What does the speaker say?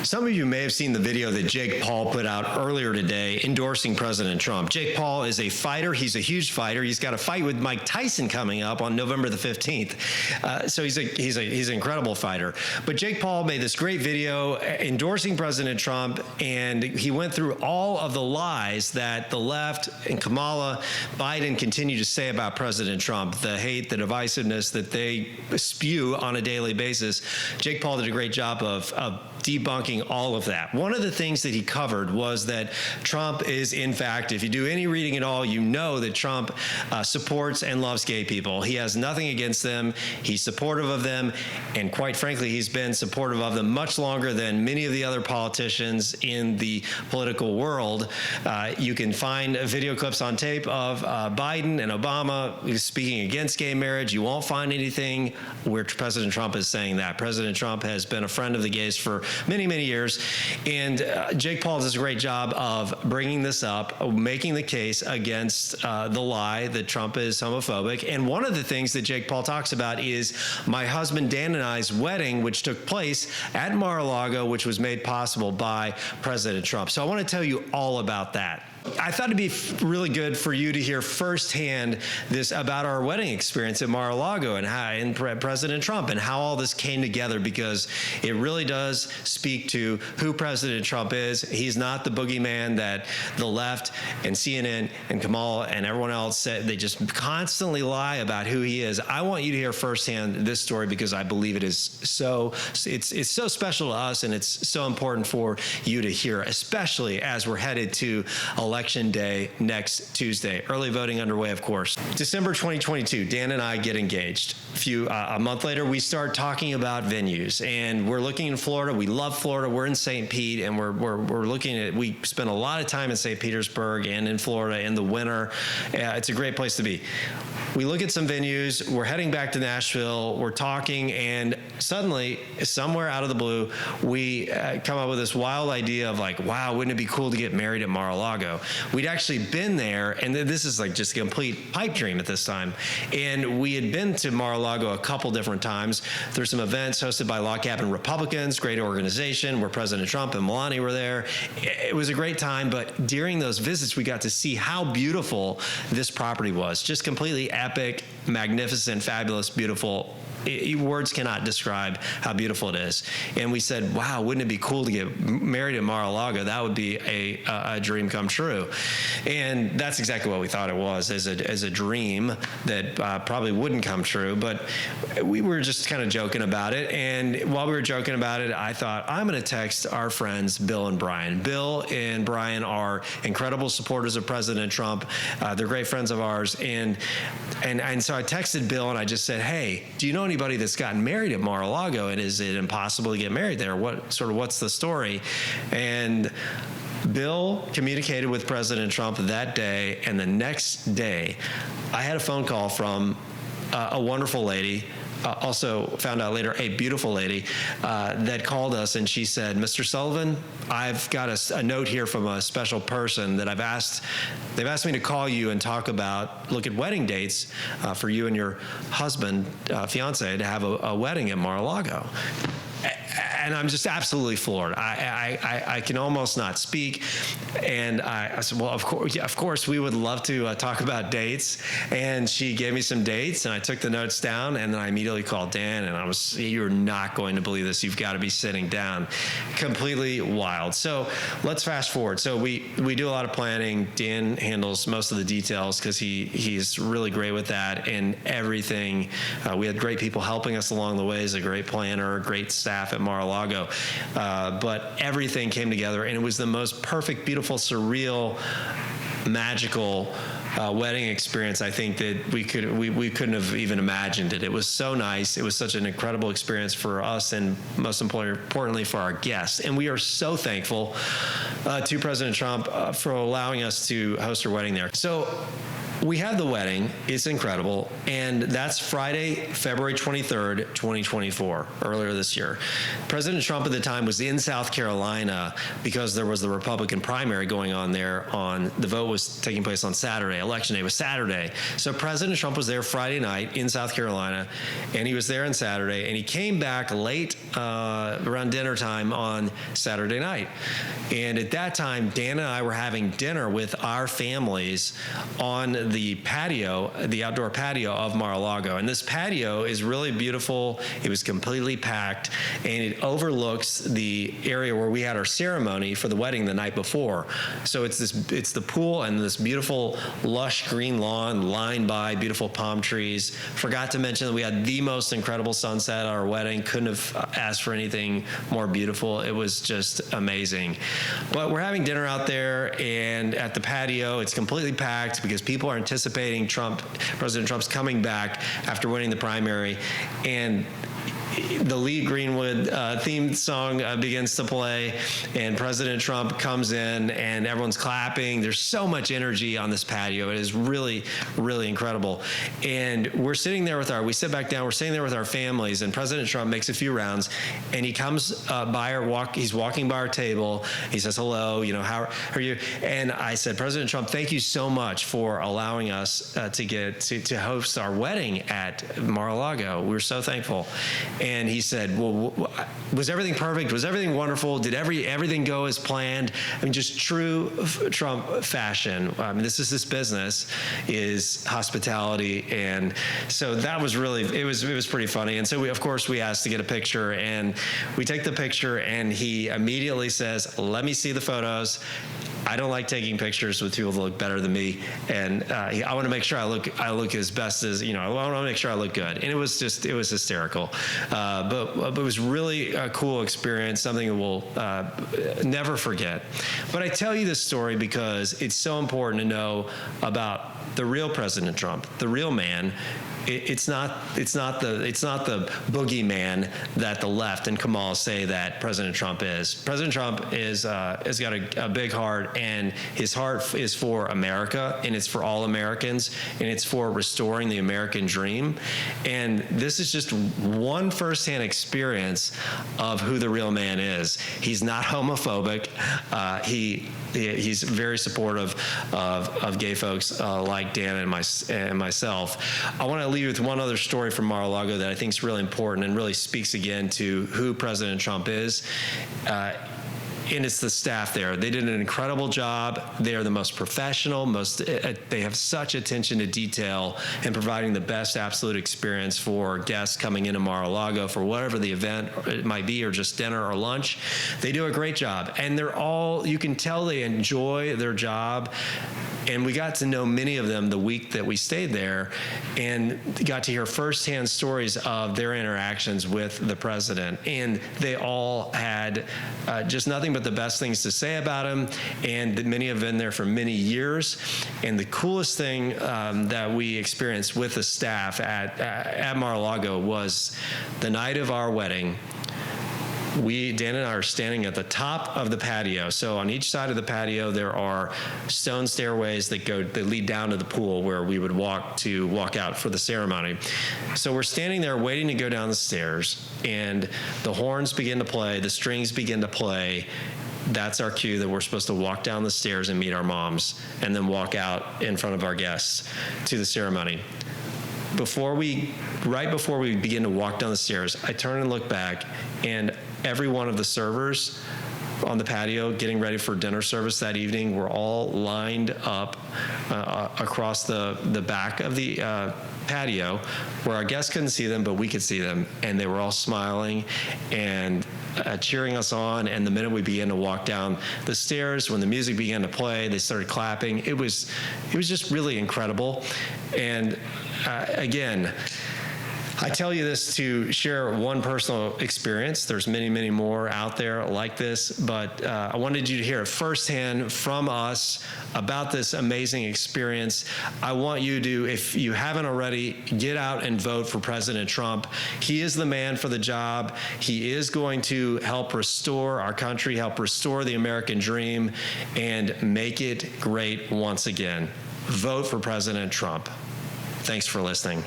Some of you may have seen the video that Jake Paul put out earlier today endorsing President Trump. Jake Paul is a fighter. He's a huge fighter. He's got a fight with Mike Tyson coming up on November the 15th. So he's an incredible fighter. But Jake Paul made this great video endorsing President Trump, and he went through all of the lies that the left and Kamala Biden continue to say about President Trump, the hate, the divisiveness that they spew on a daily basis. Jake Paul did a great job of debunking all of that. One of the things that he covered was that Trump is, in fact, if you do any reading at all, you know that Trump supports and loves gay people. He has nothing against them. He's supportive of them. And quite frankly, he's been supportive of them much longer than many of the other politicians in the political world. You can find video clips on tape of Biden and Obama speaking against gay marriage. You won't find anything where President Trump is saying that. President Trump has been a friend of the gays for many, many years. And Jake Paul does a great job of bringing this up, making the case against the lie that Trump is homophobic. And one of the things that Jake Paul talks about is my husband Dan and I's wedding, which took place at Mar-a-Lago, which was made possible by President Trump. So I want to tell you all about that. I thought it'd be really good for you to hear firsthand this about our wedding experience at Mar-a-Lago and President Trump and how all this came together, because it really does speak to who President Trump is. He's not the boogeyman that the left and CNN and Kamala and everyone else said. They just constantly lie about who he is. I want you to hear firsthand this story because I believe it is it's so special to us, and it's so important for you to hear, especially as we're headed to Election Day next Tuesday. Early voting underway, of course. December 2022, Dan and I get engaged. A month later, we start talking about venues, and we're looking in Florida. We love Florida. We're in St. Pete, and we're looking at. We spend a lot of time in St. Petersburg and in Florida in the winter. It's a great place to be. We look at some venues. We're heading back to Nashville. We're talking, and suddenly, somewhere out of the blue, we come up with this wild idea of like, wow, wouldn't it be cool to get married at Mar-a-Lago? We'd actually been there, and this is like just a complete pipe dream at this time. And we had been to Mar-a-Lago a couple different times. There's some events hosted by Log Cabin Republicans, great organization, where President Trump and Melania were there. It was a great time, but during those visits, we got to see how beautiful this property was. Just completely epic, magnificent, fabulous, beautiful. Words cannot describe how beautiful it is. And we said, wow, wouldn't it be cool to get married at Mar-a-Lago? That would be a dream come true. And that's exactly what we thought it was, as a dream that probably wouldn't come true. But we were just kind of joking about it. And while we were joking about it, I thought, I'm going to text our friends Bill and Brian. Bill and Brian are incredible supporters of President Trump. They're great friends of ours. And so I texted Bill and I just said, hey, do you know anybody that's gotten married at Mar-a-Lago, and is it impossible to get married there? What's the story? And Bill communicated with President Trump that day, and the next day I had a phone call from a wonderful lady, also found out later, a beautiful lady, that called us, and she said, Mr. Sullivan, I've got a note here from a special person that they've asked me to call you and look at wedding dates for you and your husband, fiance, to have a wedding at Mar-a-Lago. And I'm just absolutely floored. I can almost not speak. And I said, well, of course, we would love to talk about dates. And she gave me some dates, and I took the notes down, and then I immediately called Dan, and you're not going to believe this. You've got to be sitting down. Completely wild. So let's fast forward. So we do a lot of planning. Dan handles most of the details because he's really great with that and everything. We had great people helping us along the way. He's a great planner, great staff at Mar-a-Lago. But everything came together, and it was the most perfect, beautiful, surreal, magical wedding experience. I think that we couldn't have even imagined it. It was so nice. It was such an incredible experience for us, and most importantly for our guests. And we are so thankful to President Trump for allowing us to host our wedding there. So we had the wedding. It's incredible. And that's Friday, February 23rd, 2024, earlier this year. President Trump at the time was in South Carolina because there was the Republican primary going on there. The vote was taking place on Saturday. election day was Saturday. So President Trump was there Friday night in South Carolina, and he was there on Saturday, and he came back late around dinner time on Saturday night. And at that time, Dan and I were having dinner with our families on the patio, the outdoor patio of Mar-a-Lago. And this patio is really beautiful. It was completely packed, and it overlooks the area where we had our ceremony for the wedding the night before. So it's the pool and this beautiful lush green lawn lined by beautiful palm trees. Forgot to mention that we had the most incredible sunset at our wedding. Couldn't have asked for anything more beautiful. It was just amazing. But we're having dinner out there, and at the patio, it's completely packed because people are anticipating President Trump's coming back after winning the primary. And the Lee Greenwood theme song begins to play, and President Trump comes in, and everyone's clapping. There's so much energy on this patio. It is really, really incredible. And we're sitting there we sit back down, we're sitting there with our families, and President Trump makes a few rounds, and he comes he's walking by our table. He says, hello, how are you? And I said, President Trump, thank you so much for allowing us to host our wedding at Mar-a-Lago. We're so thankful. And he said, well, was everything perfect? Was everything wonderful? Did everything go as planned? I mean, just true Trump fashion. I mean, this is his business, is hospitality. And so that was really, it was pretty funny. And so of course we asked to get a picture, and we take the picture, and he immediately says, let me see the photos. I don't like taking pictures with people that look better than me, and I want to make sure I look as best as, I want to make sure I look good. And it was hysterical. But it was really a cool experience, something that we'll never forget. But I tell you this story because it's so important to know about the real President Trump, the real man. It's not the boogeyman that the left and Kamal say that President Trump is. President Trump has got a big heart, and his heart is for America, and it's for all Americans, and it's for restoring the American dream. And this is just one firsthand experience of who the real man is. He's not homophobic. He's very supportive of gay folks like Dan and myself. I want to leave you with one other story from Mar-a-Lago that I think is really important and really speaks again to who President Trump is. And it's the staff there. They did an incredible job. They are the most professional, they have such attention to detail in providing the best absolute experience for guests coming into Mar-a-Lago for whatever the event it might be, or just dinner or lunch. They do a great job. And you can tell they enjoy their job. And we got to know many of them the week that we stayed there, and got to hear firsthand stories of their interactions with the president. And they all had just nothing but the best things to say about him, and many have been there for many years. And the coolest thing that we experienced with the staff at Mar-a-Lago was the night of our wedding. Dan and I are standing at the top of the patio. So on each side of the patio, there are stone stairways that lead down to the pool where we would walk out for the ceremony. So we're standing there waiting to go down the stairs, and the horns begin to play, the strings begin to play. That's our cue that we're supposed to walk down the stairs and meet our moms, and then walk out in front of our guests to the ceremony. Right before we begin to walk down the stairs, I turn and look back, and every one of the servers on the patio getting ready for dinner service that evening were all lined up across the back of the patio, where our guests couldn't see them, but we could see them, and they were all smiling and cheering us on. And the minute we began to walk down the stairs, when the music began to play, they started clapping. It was just really incredible. And again, I tell you this to share one personal experience. There's many, many more out there like this, but I wanted you to hear it firsthand from us about this amazing experience. I want you to, if you haven't already, get out and vote for President Trump. He is the man for the job. He is going to help restore our country, help restore the American dream, and make it great once again. Vote for President Trump. Thanks for listening.